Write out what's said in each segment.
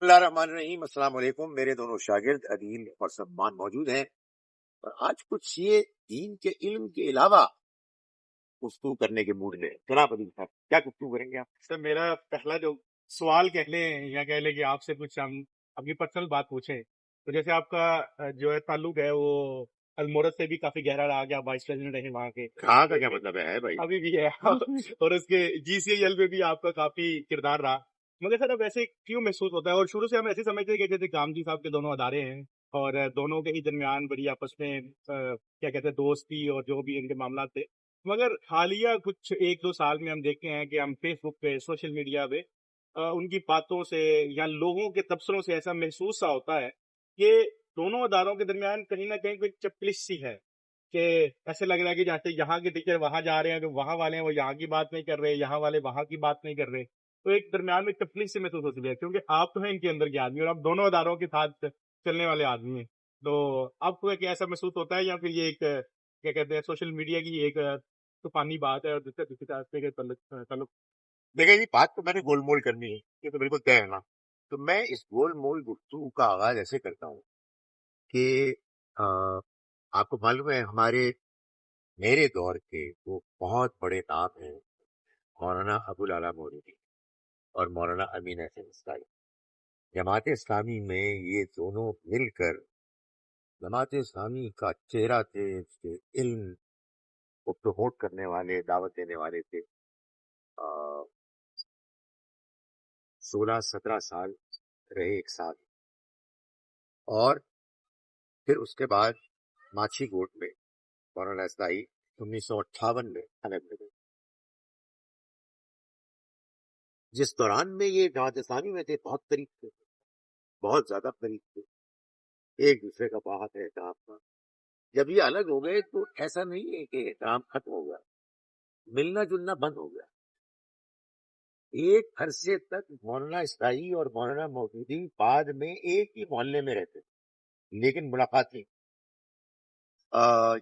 اللہ الرحمن الرحیم۔ السلام علیکم۔ میرے دونوں شاگرد عدیل اور سلمان موجود ہیں اور آج کچھ یہ دین کے علم کے علاوہ گفتگو کرنے کے موڈ میں۔ جناب عدیل صاحب، کیا گفتگو کریں گے آپ؟ سر میرا پہلا جو سوال کہہ لیں یا کہہ لیں کہ آپ سے کچھ ہم اپنی پرسنل بات پوچھیں، تو جیسے آپ کا جو ہے تعلق ہے وہ المورد سے بھی کافی گہرا رہا کہ آپ وائس پریزیڈنٹ رہے وہاں کے، کہاں کا کیا مطلب ہے بھائی؟ ابھی بھی ہے اور اس کے GCIL میں بھی آپ کا کافی کردار رہا، مگر سر اب ایسے کیوں محسوس ہوتا ہے؟ اور شروع سے ہم ایسے سمجھتے ہیں کہ جیسے گامجی صاحب کے دونوں ادارے ہیں اور دونوں کے ہی درمیان بڑی آپس میں کیا کہتے ہیں دوستی اور جو بھی ان کے معاملات تھے، مگر حالیہ کچھ 1-2 سال میں ہم دیکھتے ہیں کہ ہم فیس بک پہ سوشل میڈیا پہ ان کی باتوں سے یا لوگوں کے تبصروں سے ایسا محسوس سا ہوتا ہے کہ دونوں اداروں کے درمیان کہیں نہ کہیں کوئی چپلش سی ہے، کہ ایسے لگ رہا ہے کہ جیسے یہاں کے ٹیچر وہاں جا رہے ہیں تو وہاں والے ہیں وہ یہاں کی بات نہیں کر رہے، یہاں والے وہاں کی بات نہیں کر رہے، تو ایک درمیان میں چپلش سے محسوس ہوتی ہے کیونکہ آپ تو ہیں ان کے اندر کے آدمی اور آپ دونوں اداروں کے ساتھ چلنے والے آدمی ہیں، تو آپ کو کیا ایسا محسوس ہوتا ہے یا پھر یہ ایک کیا کہتے ہیں سوشل میڈیا کی ایک طوفانی بات ہے اور جس سے کسی طرح کے تعلق؟ دیکھیں جی، بات تو میں نے گول مول کرنی ہے، یہ تو بالکل طے ہے نا۔ تو میں اس گول مول گفتگو کا آغاز ایسے کرتا ہوں کہ آپ کو معلوم ہے میرے دور کے وہ بہت بڑے نام ہیں، مولانا ابو العلا مودودی اور مولانا امین احسن اسلائی۔ جماعت اسلامی میں یہ دونوں مل کر جماعت اسلامی کا چہرہ تھے، اس کے علم کو پروموٹ کرنے والے، دعوت دینے والے تھے۔ 16-17 سال رہے ایک ساتھ، اور پھر اس کے بعد ماچھی گوٹ میں مولانا اسلائی 1958 میں حلب میں گئے، جس دوران میں یہ جماعت اسلامی میں تھے بہت قریب تھے، بہت زیادہ قریب تھے، ایک دوسرے کا بہت احترام تھا۔ جب یہ الگ ہو گئے تو ایسا نہیں ہے کہ احترام ختم ہو گیا، ملنا جلنا بند ہو گیا۔ ایک عرصے تک مولانا اسلائی اور مولانا مودودی بعد میں ایک ہی محلے میں رہتے تھے لیکن ملاقات نہیں۔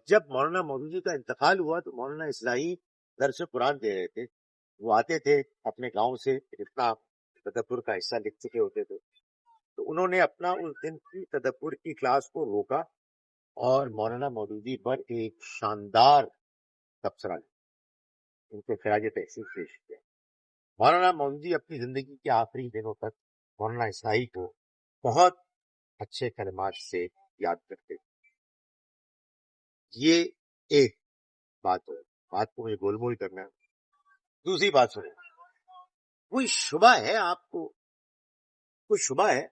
جب مولانا مودودی کا انتقال ہوا تو مولانا اسلائی درس قرآن دے رہے تھے، وہ آتے تھے اپنے گاؤں سے، اتنا تدبر کا حصہ لکھ چکے ہوتے تھے، تو انہوں نے اپنا اس دن کی تدبر کی کلاس کو روکا اور مولانا مودودی پر ایک شاندار تبصرہ لیا، ان کو خراج تحسین پیش کیا۔ مولانا مودودی اپنی زندگی کے آخری دنوں تک مولانا اسلائی کو بہت اچھے کلمات سے یاد کرتے تھے۔ یہ ایک بات ہے، بات کو مجھے گول مول کرنا ہے۔ دوسری بات سنیں، کوئی شبہ ہے آپ کو، کوئی شبہ ہے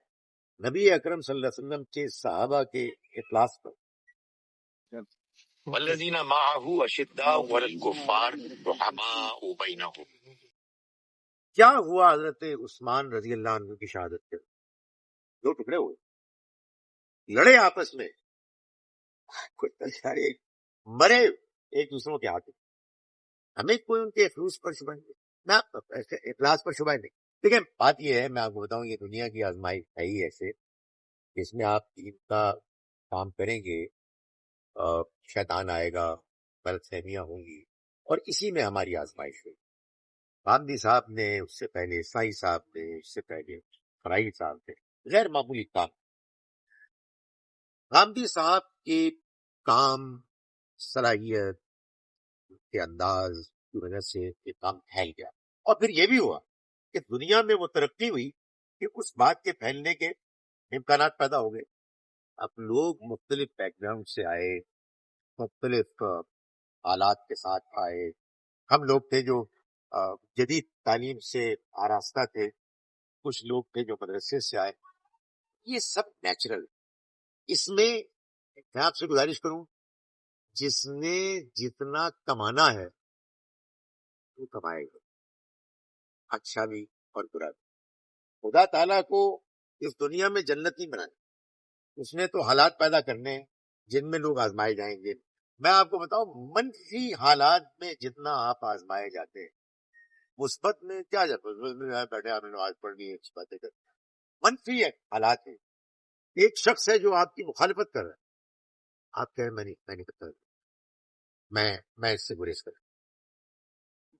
نبی اکرم صلی اللہ علیہ وسلم کے صحابہ کے اخلاص پر؟ والذین معه اشداء علی الکفار رحماء بینہم۔ کیا ہوا حضرت عثمان رضی اللہ عنہ کی شہادت کے؟ دو ٹکڑے ہوئے، لڑے آپس میں، کوئی مرے ایک دوسروں کے ہاتھ میں۔ ہمیں کوئی ان کے اخلاص پر شبہ نہیں، نہ اخلاص پر شبہ نہیں۔ دیکھیں بات یہ ہے، میں آپ کو بتاؤں، یہ دنیا کی آزمائش ہے ہی ایسے، اس میں آپ دین کا کام کریں گے، شیطان آئے گا، غلط فہمیاں ہوں گی، اور اسی میں ہماری آزمائش ہوئی۔ غامدی صاحب نے، اس سے پہلے سائی صاحب نے، اس سے پہلے فرائی صاحب نے، غیر معمولی کام۔ غامدی صاحب کے کام، صلاحیت کے انداز کی وجہ سے یہ کام پھیل گیا، اور پھر یہ بھی ہوا کہ دنیا میں وہ ترقی ہوئی کہ اس بات کے پھیلنے کے امکانات پیدا ہو گئے۔ اب لوگ مختلف بیک گراؤنڈ سے آئے، مختلف حالات کے ساتھ آئے۔ ہم لوگ تھے جو جدید تعلیم سے آراستہ تھے، کچھ لوگ تھے جو مدرسے سے آئے، یہ سب نیچرل۔ اس میں میں آپ سے گزارش کروں، جس نے جتنا کمانا ہے وہ کمائے گا، اچھا بھی اور برا بھی۔ خدا تعالیٰ کو اس دنیا میں جنت نہیں بنانی، اس نے تو حالات پیدا کرنے ہیں جن میں لوگ آزمائے جائیں گے۔ میں آپ کو بتاؤں، منفی حالات میں جتنا آپ آزمائے جاتے ہیں، مثبت میں کیا بیٹھے آپ نے نماز پڑھنی ہے، اچھی باتیں کریں، منفی حالات ہیں۔ ایک شخص ہے جو آپ کی مخالفت کر رہا ہے، آپ کہہ رہے میں نہیں کرتا، میں اس سے گریز کروں۔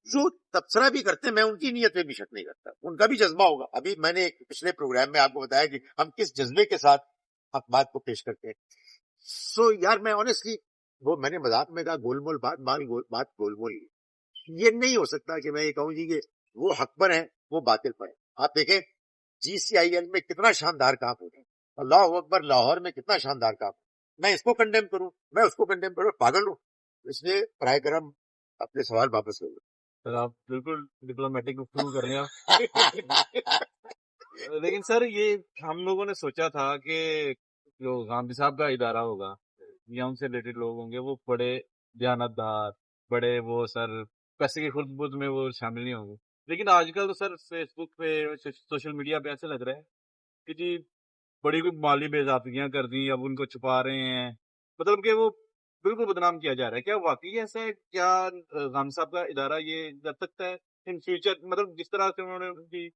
جو تبصرہ بھی کرتے ہیں میں ان کی نیت پہ بھی شک نہیں کرتا, ان کا بھی جذبہ ہوگا. ابھی میں نے ایک پچھلے پروگرام میں آپ کو بتایا کہ ہم کس جذبے کے ساتھ بات کو پیش کرتے ہیں. سو یار میں آنیسٹلی وہ میں نے مذاق میں کہا گول مول بات گول مول ہی. یہ نہیں ہو سکتا کہ میں یہ کہوں جی کہ وہ حق پر ہیں وہ باطل پر ہیں. آپ دیکھیں GCIL میں کتنا شاندار کام ہو رہا ہے, اللہ اکبر, لاہور میں کتنا شاندار کام. میں اس کو کنڈیم کروں, میں اس کو کنڈیم کروں, پاگل ہوں. اس لیے براہ کرم اپنے سوال واپس لے لو. سر آپ بالکل ڈپلومیٹک گفتگو کر رہے ہیں. لیکن سر یہ ہم لوگوں نے سوچا تھا کہ جو غامدی صاحب کا ادارہ ہوگا یا ان سے ریلیٹڈ لوگ ہوں گے وہ بڑے دیانتدار, بڑے وہ سر پیسے کی خود بد میں وہ شامل نہیں ہوں گے. لیکن آج کل تو سر فیس بک پہ سوشل میڈیا پہ ایسے لگ رہا ہے کہ جی بڑی کوئی مالی بے ضابطگیاں کر دی, اب ان کو چھپا رہے ہیں, مطلب کہ وہ بالکل بدنام کیا جا رہا ہے. کیا واقعی ایسا ہے؟ کیا غام صاحب کا ادارہ یہ کر سکتا ہے ان فیوچر, مطلب جس طرح سے انہوں نے ان کی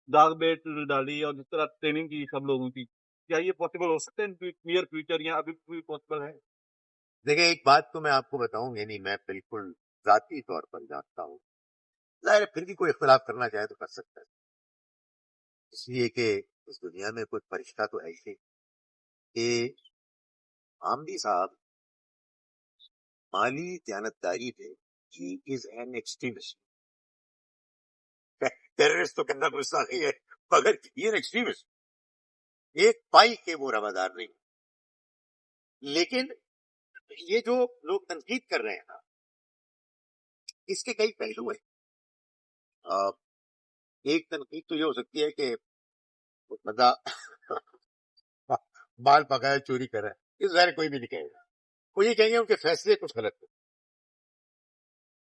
داغ بیٹ ڈالی اور جس طرح ٹریننگ کی سب لوگوں کی, کیا یہ پاسبل ہو سکتا ہے نیئر فیوچر یا ابھی بھی پاسبل ہے؟ دیکھیں ایک بات تو میں آپ کو بتاؤں, یعنی میں بالکل ذاتی طور پر جانتا ہوں, ظاہر ہے پھر بھی کوئی اختلاف کرنا چاہے تو کر سکتا ہے, اس لیے کہ اس دنیا میں کوئی فرشتہ تو ایسے کہ آمدی صاحب مالی دیانتداری پہ ہی از این ایکسٹریمسٹ. ٹیررسٹ تو کہنا گستاخی ہے, مگر یہ این ایکسٹریمسٹ, ایک پائی کے وہ روادار نہیں. لیکن یہ جو لوگ تنقید کر رہے ہیں نا, اس کے کئی پہلو ہیں. ایک تنقید تو یہ ہو سکتی ہے کہ بندہ بال پکایا چوری کر رہا ہے, اس ظاہر کوئی بھی نہیں کہے گا. وہ یہ کہیں گے ان کے فیصلے کچھ غلط ہیں,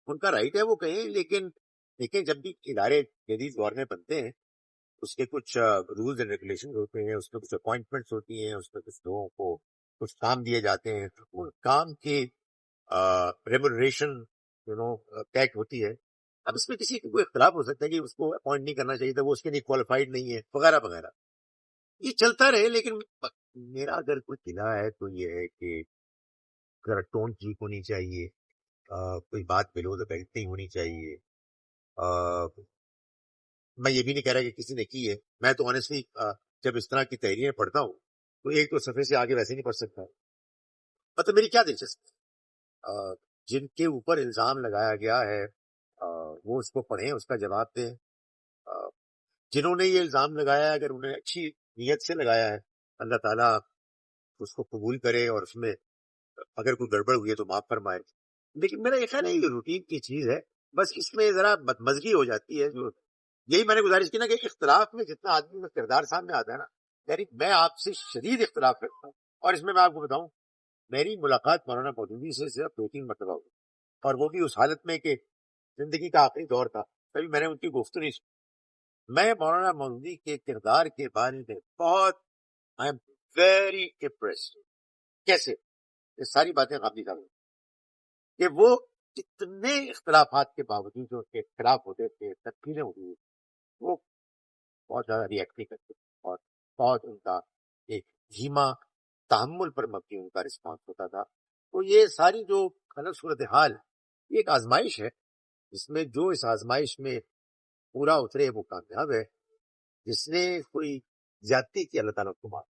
ان کا رائٹ ہے وہ کہیں, لیکن جب بھی ادارے جدید دور میں بنتے ہیں اس کے کچھ رولز اینڈ ریگولیشن ہوتے ہیں, اس میں کچھ اپوائنٹمنٹس ہوتی ہیں, اس میں کچھ لوگوں کو کچھ کام دیے جاتے ہیں, ان کام کی ریمونریشن طے ہوتی ہے. اب اس میں کسی کو کوئی اختلاف ہو سکتا ہے کہ اس کو اپوائنٹ نہیں کرنا چاہیے تھا, وہ اس کے لیے کوالیفائڈ نہیں ہے وغیرہ وغیرہ, یہ چلتا رہے. لیکن میرا اگر کوئی قلعہ ہے تو یہ ہے کہ ذرا ٹون ٹھیک ہونی چاہیے, کوئی بات بلو دا بیلٹ نہیں ہونی چاہیے. میں یہ بھی نہیں کہہ رہا کہ کسی نے کی ہے, میں تو آنیسٹلی جب اس طرح کی تحریریں پڑھتا ہوں تو ایک تو صفحے سے آگے ویسے نہیں پڑھ سکتا. مطلب میری کیا دلچسپی, جن کے اوپر الزام لگایا گیا ہے وہ اس کو پڑھیں, اس کا جواب دیں. جنہوں نے یہ الزام لگایا ہے اگر انہیں اچھی نیت سے لگایا ہے, اللہ تعالیٰ اس کو قبول کرے اور اس میں اگر کوئی گڑبڑ ہوئی ہے تو معاف فرمائے. لیکن میرا یہ خیال ہے یہ روٹین کی چیز ہے, بس اس میں ذرا بدمزگی ہو جاتی ہے. جو یہی میں نے گزارش کی نا کہ اختلاف میں جتنا آدمی کا کردار سامنے آتا ہے نا, یعنی میں آپ سے شدید اختلاف کرتا ہوں, اور اس میں آپ کو بتاؤں میری ملاقات مولانا مودودی سے صرف 2-3 مرتبہ ہوئی, اور وہ بھی اس حالت میں کہ زندگی کا آخری دور تھا, کبھی میں نے ان کی گفتگو نہیں سنی. میں مولانا مودودی کے کردار کے بارے میں بہت آئی ایم ویری امپریسڈ. کیسے یہ ساری باتیں غامدی صاحب کہ وہ اتنے اختلافات کے باوجود جو کے خلاف ہوتے تھے, تنقیدیں ہوتی, وہ بہت زیادہ ریئیکٹ نہیں کرتے, اور بہت ان کا ایک دھیما تحمل پر مبنی ان کا رسپانس ہوتا تھا. تو یہ ساری جو غلط صورتحال یہ ایک آزمائش ہے, جس میں جو اس آزمائش میں پورا اترے وہ کامیاب ہے, جس نے کوئی زیادتی کی اللہ تعالیٰ کو معاف.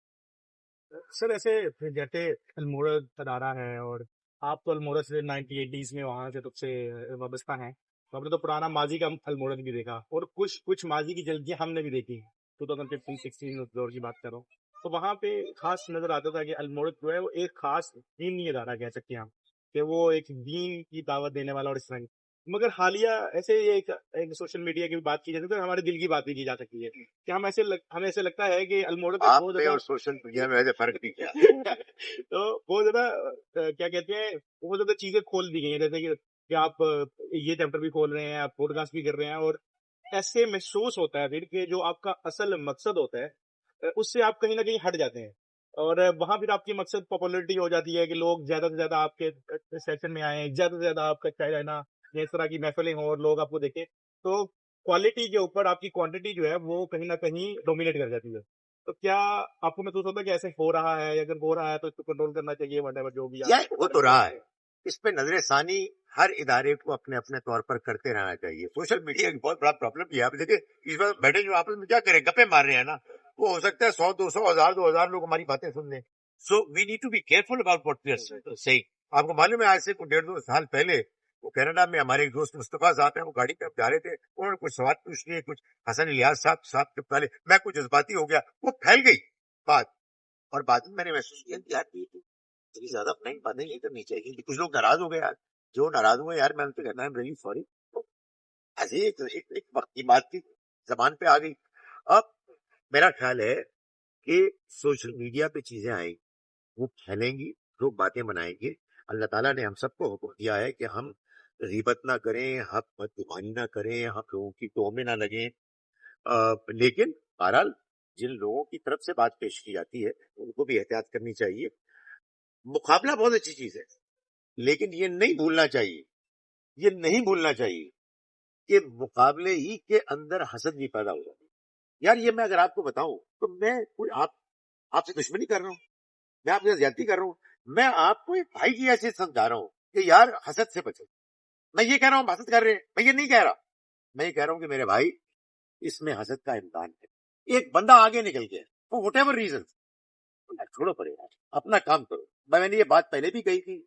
سر ایسے جیسے المورد ادارہ ہے, اور آپ تو المورد سے 1980s میں وہاں سے تب سے وابستہ ہیں, تو آپ نے تو پرانا ماضی کا المورد بھی دیکھا, اور کچھ ماضی کی جلدیاں ہم نے بھی دیکھی 2015-16 دور کی بات کرو, تو وہاں پہ خاص نظر آتا تھا کہ المورد جو ہے وہ ایک خاص دینی ادارہ کہہ سکتے ہیں ہم, کہ وہ ایک دین کی دعوت دینے والا اور اس طرح. مگر حالیہ ایسے ایک سوشل میڈیا کی بات کی جاتی ہے, ہمارے دل کی بات بھی کی جا سکتی ہے کہ ہمیں ایسے لگتا ہے کہ المورد آپ میں اور سوشل میڈیا میں فرق نہیں کیا. تو بہت زیادہ کیا کہتے ہیں, بہت زیادہ چیزیں کھول دی گئی ہیں, جیسے کہ آپ یہ چیپٹر بھی کھول رہے ہیں, آپ پوڈ کاسٹ بھی کر رہے ہیں, اور ایسے محسوس ہوتا ہے پھر کہ جو آپ کا اصل مقصد ہوتا ہے اس سے آپ کہیں نہ کہیں ہٹ جاتے ہیں, اور وہاں پھر آپ کی مقصد پاپولرٹی ہو جاتی ہے کہ لوگ زیادہ سے زیادہ آپ کے سیشن میں آئیں, زیادہ سے زیادہ آپ کا چاہے رہنا اس طرح کی محفلیں ہوں اور لوگ آپ کو دیکھیں, تو کوالٹی کے اوپر آپ کی کوانٹٹی جو ہے وہ کہیں نہ کہیں ڈومینیٹ کر جاتی ہے. تو کیا آپ کو محسوس ہوتا ہے کہ ایسے ہو رہا ہے, اگر ہو رہا ہے تو اس کو کنٹرول کرنا چاہیے, whatever جو بھی ہو تو رہا ہے, اس پہ نظر ثانی ہر ادارے کو اپنے اپنے طور پر کرتے رہنا چاہیے. سوشل میڈیا کی بہت بڑا پرابلم یہ ہے. آپ دیکھیں اس وقت بیٹھے جو آپس میں کیا کریں, گپے مار رہے ہیں نا, وہ ہو سکتا ہے 100 200 1000 2000 لوگ ہماری باتیں سن لیں. So we need to be careful about what we are saying. آپ کو معلوم ہے آج سے کچھ 1.5 2 سال پہلے وہ کینیڈا میں ہمارے ایک دوست مصطفیٰ صاحب ہیں, وہ گاڑی پہ جا رہے تھے, انہوں نے کچھ سوال پوچھ لیے, کچھ حسن الیاس صاحب کے پہلے میں کچھ جذباتی ہو گیا, وہ پھیل گئی بات, اور بعد میں میں نے محسوس کیا کہ یار اتنی زیادہ اپنا باتیں نہیں کرنی چاہیے. کچھ لوگ ناراض ہو گئے یار, جو ناراض ہوئے یار میں ان سے کہنا ہے ریلی سوری. ایسے ایک وقت کی بات کی زبان پہ آ گئی. اب میرا خیال ہے کہ سوشل میڈیا پہ چیزیں آئیں, وہ پھیلیں گی, لوگ باتیں بنائیں گے. اللہ تعالیٰ نے ہم سب کو حکم دیا ہے کہ ہم غیبت نہ کریں, حق بدگمانی نہ کریں, ہم لوگوں کی ٹوہ میں نہ لگیں. لیکن بہرحال جن لوگوں کی طرف سے بات پیش کی جاتی ہے ان کو بھی احتیاط کرنی چاہیے. مقابلہ بہت اچھی چیز ہے, لیکن یہ نہیں بھولنا چاہیے کہ مقابلے ہی کے اندر حسد بھی پیدا ہو جاتی ہے. یار یہ میں اگر آپ کو بتاؤں تو میں کوئی آپ سے دشمنی کر رہا ہوں, میں آپ سے زیادتی کر رہا ہوں, میں آپ کو ایک بھائی کی ایسے سمجھا رہا ہوں کہ یار حسد سے بچو. میں یہ کہہ رہا ہوں حسد کر رہے ہیں, میں یہ نہیں کہہ رہا, میں یہ کہہ رہا ہوں کہ میرے بھائی اس میں حسد کا امکان ہے. ایک بندہ آگے نکل گیا وہ وٹ ایور ریزن, چھوڑو پڑے یار, اپنا کام کرو. میں نے یہ بات پہلے بھی کہی تھی,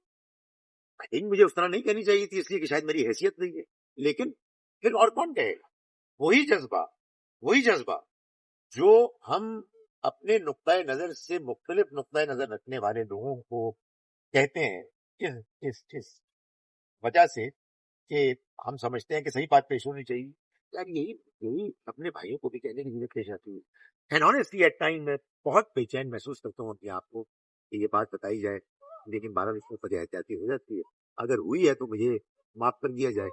مجھے اس طرح نہیں کہنی چاہیے تھی اس لیے کہ شاید میری حیثیت نہیں ہے, لیکن پھر اور کون کہے گا. وہی جذبہ جو ہم اپنے نقطۂ نظر سے مختلف نقطۂ نظر رکھنے والے لوگوں کو کہتے ہیں کس وجہ سے کہ ہم سمجھتے ہیں کہ صحیح بات پیش ہونی چاہیے. یار یہی اپنے بھائیوں کو بھی کہنے کی ضرورت پیش آتی ہے. اینڈ آنیسٹلی ایٹ ٹائم میں بہت بے چین محسوس کرتا ہوں اپنے آپ کو کہ یہ بات بتائی جائے, لیکن بارہ اس میں وجہ احتیاطی ہو جاتی ہے. اگر ہوئی ہے تو مجھے معاف کر دیا جائے,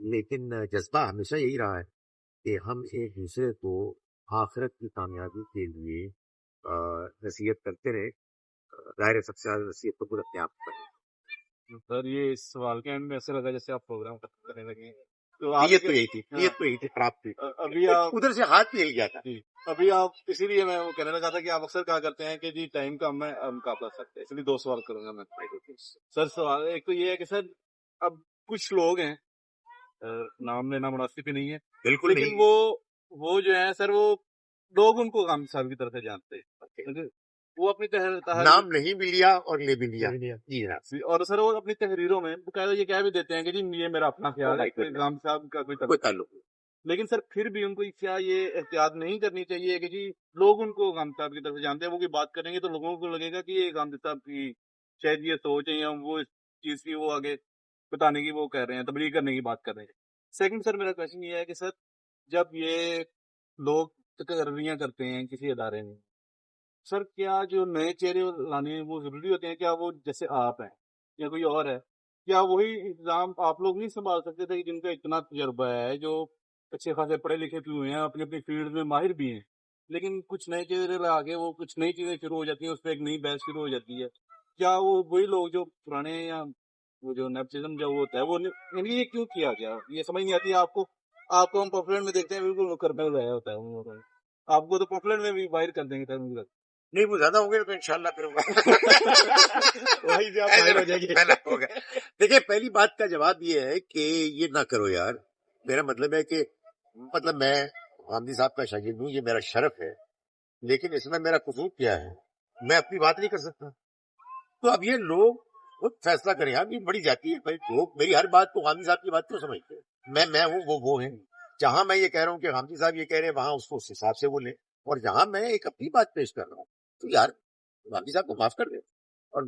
لیکن جذبہ ہمیشہ یہی رہا ہے کہ ہم ایک دوسرے کو آخرت کی کامیابی کے لیے نصیحت کرتے رہے. ظاہر سب سے زیادہ نصیحت تو خود اپنے آپ پر. سر یہ اس سوال کے اینڈ میں ایسا لگا جیسے آپ پروگرام ختم کرنے لگے ہیں, تو نیت تو یہی تھی خراب تھی. ابھی آپ ادھر سے ہاتھ بھی ہل گیا تھا. ابھی آپ اسی لیے میں وہ کہنے لگا تھا کہ آپ اکثر کہا کرتے ہیں کہ جی ٹائم کا میں مقابلہ سکتے ہیں, اس لیے 2 سوال کروں گا میں. سر سوال ایک تو یہ ہے کہ سر اب کچھ لوگ ہیں, نام لینا مناسب ہی نہیں ہے بالکل, لیکن وہ جو ہے سر, وہ لوگ ان کو غام صاحب کی طرف سے جانتے ہیں, وہ اپنی نام نہیں بھی لیا اور لے بھی لیا. جی جناب. اور سر وہ اپنی تحریروں میں باقاعدہ یہ کہہ بھی دیتے ہیں کہ جی یہ میرا اپنا خیال ہے, غام صاحب کا کوئی تعلق. لیکن سر پھر بھی ان کو کیا یہ احتیاط نہیں کرنی چاہیے کہ جی لوگ ان کو غام صاحب کی طرف سے جانتے ہیں, وہ کوئی بات کریں گے تو لوگوں کو لگے گا کہ یہ غام صاحب کی شاید یہ سوچ ہے یا وہ اس چیز کی وہ آگے بتانے کی وہ کہہ رہے ہیں, تبلیغ کرنے کی بات کر رہے ہیں. سیکنڈ سر میرا کوشچن یہ ہے کہ سر جب یہ لوگ تقرریاں کرتے ہیں کسی ادارے میں, سر کیا جو نئے چہرے لانے وہ ضروری ہوتے ہیں, کیا وہ جیسے آپ ہیں یا کوئی اور ہے, کیا وہی انتظام آپ لوگ نہیں سنبھال سکتے تھے جن کا اتنا تجربہ ہے, جو اچھے خاصے پڑھے لکھے بھی ہوئے ہیں, اپنی اپنی فیلڈ میں ماہر بھی ہیں, لیکن کچھ نئے چہرے لا کے وہ کچھ نئی چیزیں شروع ہو جاتی ہیں, اس پہ ایک نئی بحث شروع ہو جاتی ہے. کیا وہ وہی لوگ جو پرانے یا وہ جو نیپوٹزم جو ہوتا ہے وہ یعنی یہ کیوں کیا گیا, یہ سمجھ نہیں آتی ہے آپ کو ہم پاپولر میں دیکھتے ہیں بالکل کرنے رہا ہوتا ہے, آپ کو تو پاپولر میں بھی باہر کر دیں گے نہیں, وہ زیادہ ہوں گے تو انشاءاللہ پھر وہی سے آپ باہر ہو جائیں گے. دیکھیں پہلی بات کا جواب یہ ہے کہ یہ نہ کرو یار. میرا مطلب ہے کہ میں غامدی صاحب کا شاگرد ہوں, یہ میرا شرف ہے, لیکن اس میں میرا قصور کیا ہے, میں اپنی بات نہیں کر سکتا. تو اب یہ لوگ خود فیصلہ کریں. یار یہ بڑی جاتی ہے بھائی, لوگ میری ہر بات کو غامدی صاحب کی بات کیوں سمجھتے ہیں. میں ہوں وہ ہیں. جہاں میں یہ کہہ رہا ہوں کہ غامدی صاحب یہ کہہ رہے ہیں وہاں اس کو اس حساب سے وہ لیں, اور جہاں میں ایک اپنی بات پیش کر رہا ہوں تو یار غامدی صاحب کو معاف کر دیں اور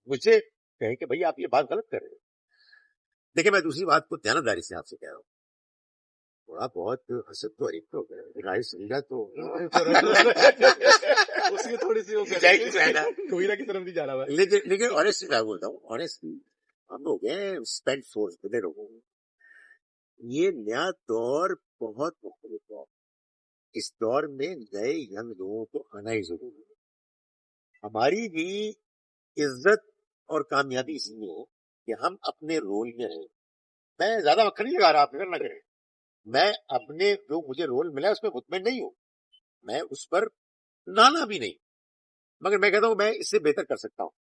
مجھ سے کہیں کہ بھائی آپ یہ بات غلط کر رہے ہیں. دیکھیں میں دوسری بات کو دیانتداری سے آپ سے کہہ رہا ہوں, تھوڑا بہت حسد تو ایک تو رائے سمجھا تو اس کی تھوڑی سی کوئرہ کی طرف نہیں جا رہا ہے. لیکن آنیسٹلی میں بولتا ہوں, آنیسٹلی ہم لوگ ہیں اسپینڈ سورس بنے لوگوں کو. یہ نیا دور بہت مختلف ہے. اس دور میں نئے ینگ لوگوں کو آنا ہی ضروری ہے. ہماری بھی عزت اور کامیابی اس میں ہے کہ ہم اپنے رول میں ہیں. میں زیادہ وقت نہیں لگا رہا, آپ فکر نہ کریں. میں اپنے جو مجھے رول ملا اس میں مطمئن نہیں ہوں, میں اس پر نانا بھی نہیں, مگر میں کہتا ہوں میں اس سے بہتر کر سکتا ہوں.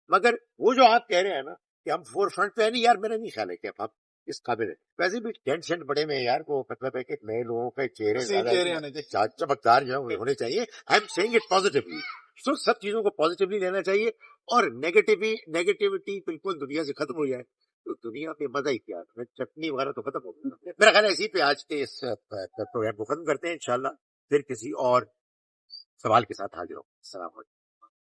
مگر وہ جو آپ کہہ رہے ہیں نا کہ ہم فور فرنٹ پہ ہے نہیں یار. میرا نہیں خیال ہے کہ اب اس قابل ہے. ویسے بھی ٹینٹ شینٹ بڑے میں یار کو مطلب ہے کہ نئے لوگوں کے چہرے زیادہ چمکدار جو ہونے چاہیے. I am seeing it positively. So سب چیزوں کو پازیٹیولی لینا چاہیے اور نیگیٹیوٹی بالکل دنیا سے ختم ہو جائے تو دنیا میں مزہ ہی کیا. چٹنی وغیرہ تو ختم ہو گئی. میرا خیال ہے اسی پہ آج کے اس پروگرام کو ختم کرتے ہیں. انشاءاللہ پھر کسی اور سوال کے ساتھ حاضر ہوں. السلام علیکم.